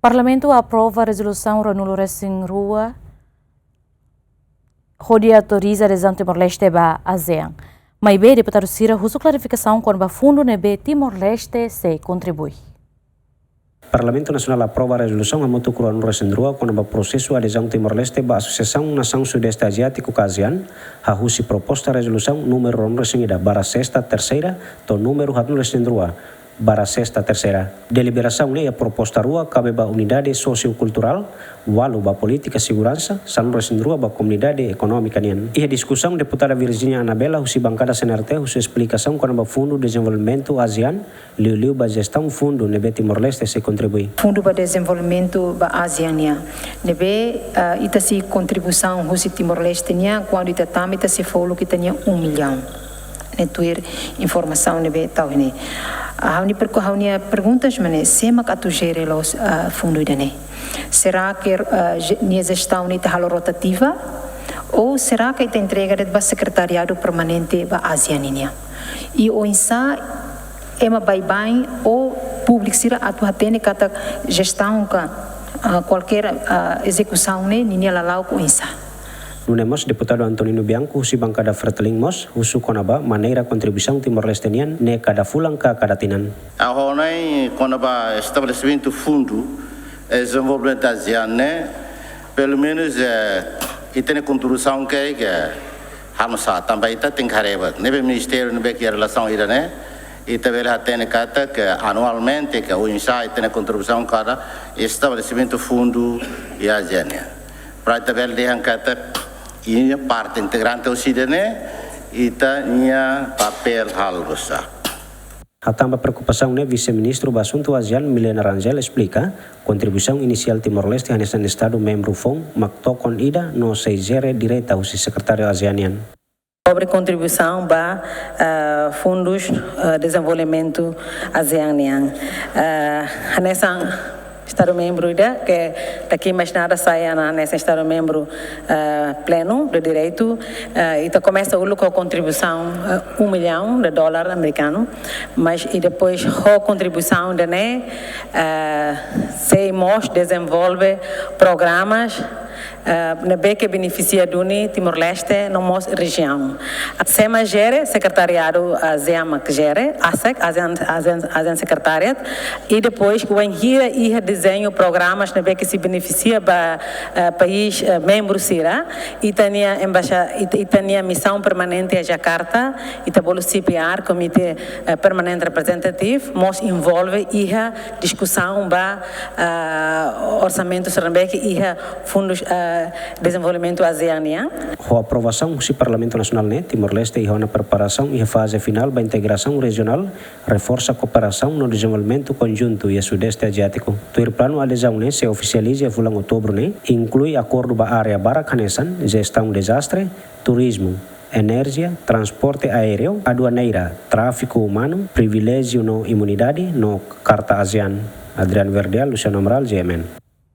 Parlamento aprova a resolução Ranulo Racing Rua, onde autoriza a Timor-Leste para a ASEAN. Mas bem, deputado Cira, usa clarificação quando o fundo nebe Timor-Leste se contribui. Parlamento Nacional aprova a resolução a moto Ranulo Racing Rua quando o processo de adesão Timor-Leste para a Associação Nação Sudeste Asiático ASEAN, a usa proposta de resolução número Ranulo Racing Ida, para a sexta terceira, to número Ranulo Racing Rua. Para a sexta terceira. Deliberação a proposta rua cabe para a unidade sociocultural, walu para política segurança, salão resindrua para a comunidade econômica nian. E a discussão deputada Virginia Anabela, husi bancada CNRT, husi explicação quando o Fundo de Desenvolvimento ASEAN, liu para gestão fundo nebe Timor-Leste se contribui. Fundo para Desenvolvimento para ASEAN nian. Nebe ita si contribuição husi Timor-Leste nian, quando ita tam ita se folo que tinha 1 milhão. Netuir informação nebe tau ini. Hauni perguntas mane sema katu gere los fundo idane. Será que nia gestão ni tahalo rotativa ou será que ita entrega de ba secretariado permanente ba ASEAN niya? E o insa ema bye ou publicira atu hatene kata gestão ka qualquer execução ne niya lalau ko insa. Nunemos deputado Antonino Bianco husi bancada Freteling Mos husu konaba maneira contribuição Timor-Leste nian ne cada fulang ka cada tinan. Ahonai konaba estabelecimento fundo desenvolvimento ASEAN ne pelo menos e tem contribuição que hamsa também está tem careba nebe ministério nebe que relação ira ne e também tem kata que anualmente que o insight tem contribuição cada estabelecimento fundo e ASEAN. Para também dia kata ini parte integrante osidane ita nia papel hal besar. Hatamba preocupação ne vice-ministro do assunto ASEAN Milena Rangel explica contribuição inicial Timor-Leste hanya sen estado membro FON maktokon ida no se gere direta o secretário ASEANian. Sobre contribuição para fundos de desenvolvimento ASEANian. Nessa Estado membro que daqui mais nada saia nesse Estado membro pleno de direito e começa com a contribuição $1 milhão americano, mas e depois a contribuição de se desenvolve programas que beneficia Duni Timor-Leste na nossa região. A SEMA gere secretariado ASEAN que gere ASEAN Secretariat e depois o envia e desenho programas que se beneficia para país membro Sira e tem missão permanente a Jakarta e também o CPR Comitê Permanente Representativo nos envolve e a discussão para orçamento Serambek e fundos desenvolvimento ASEAN. A aprovação do Parlamento Nacional ne Timor-Leste e a preparação e a fase final da integração regional reforça a cooperação no desenvolvimento conjunto e a Sudeste Asiático. O plano adesão ne se oficializa em outubro ne inclui acordo para a área Barakanesan, gestão desastre, turismo, energia, transporte aéreo, aduaneira, tráfico humano, privilégio no imunidade no Carta ASEAN. Adriano Verdial, Luciano Amaral, GMN.